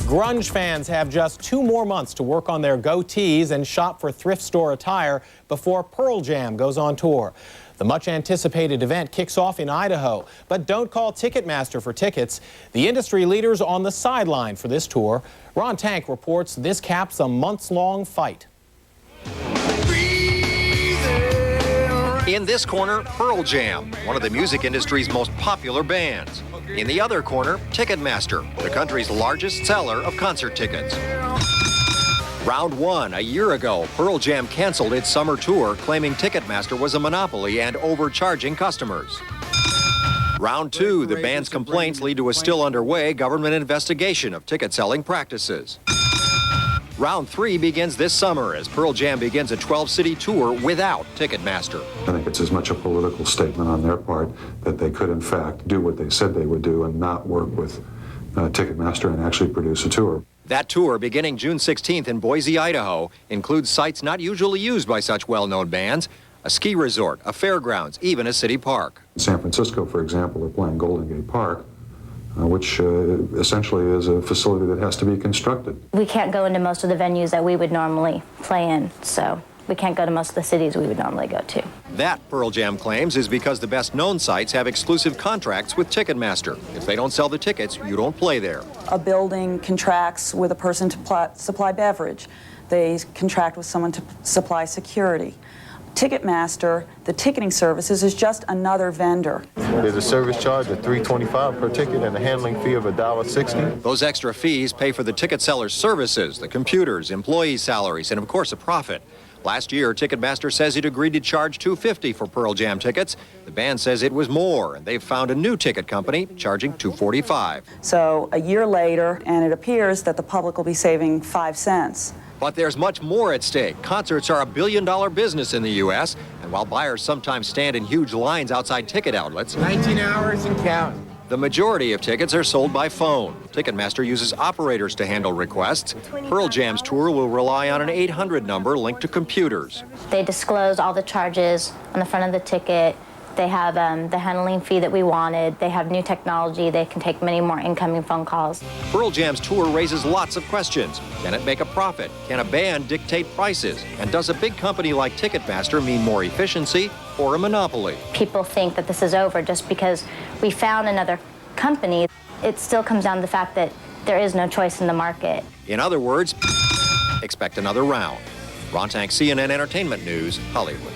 Grunge fans have just 2 more months to work on their goatees and shop for thrift store attire before Pearl Jam goes on tour. The much-anticipated event kicks off in Idaho, but don't call Ticketmaster for tickets. The industry leaders on the sideline for this tour. Ron Tank reports this caps a months-long fight. In this corner, Pearl Jam, one of the music industry's most popular bands. In the other corner, Ticketmaster, the country's largest seller of concert tickets. Round 1, a year ago, Pearl Jam canceled its summer tour, claiming Ticketmaster was a monopoly and overcharging customers. Round 2, the band's complaints lead to a still underway government investigation of ticket-selling practices. Round 3 begins this summer as Pearl Jam begins a 12-city tour without Ticketmaster. I think it's as much a political statement on their part that they could, in fact, do what they said they would do and not work with Ticketmaster and actually produce a tour. That tour, beginning June 16th in Boise, Idaho, includes sites not usually used by such well-known bands: a ski resort, a fairgrounds, even a city park. In San Francisco, for example, they're playing Golden Gate Park, which essentially is a facility that has to be constructed. We can't go into most of the venues that we would normally play in, so we can't go to most of the cities we would normally go to. That, Pearl Jam claims, is because the best-known sites have exclusive contracts with Ticketmaster. If they don't sell the tickets, you don't play there. A building contracts with a person to supply beverage. They contract with someone to supply security. Ticketmaster, the ticketing services, is just another vendor. There's a service charge of $3.25 per ticket and a handling fee of $1.60. Those extra fees pay for the ticket seller's services, the computers, employee salaries, and of course a profit. Last year, Ticketmaster says it agreed to charge $2.50 for Pearl Jam tickets. The band says it was more, and they've found a new ticket company charging $2.45. So a year later, and it appears that the public will be saving 5 cents. But there's much more at stake. Concerts are a billion-dollar business in the U.S., and while buyers sometimes stand in huge lines outside ticket outlets, 19 hours and counting. The majority of tickets are sold by phone. Ticketmaster uses operators to handle requests. Pearl Jam's tour will rely on an 800 number linked to computers. They disclose all the charges on the front of the ticket. They have the handling fee that we wanted. They have new technology. They can take many more incoming phone calls. Pearl Jam's tour raises lots of questions. Can it make a profit? Can a band dictate prices? And does a big company like Ticketmaster mean more efficiency or a monopoly? People think that this is over just because we found another company. It still comes down to the fact that there is no choice in the market. In other words, expect another round. Ron Tank, CNN Entertainment News, Hollywood.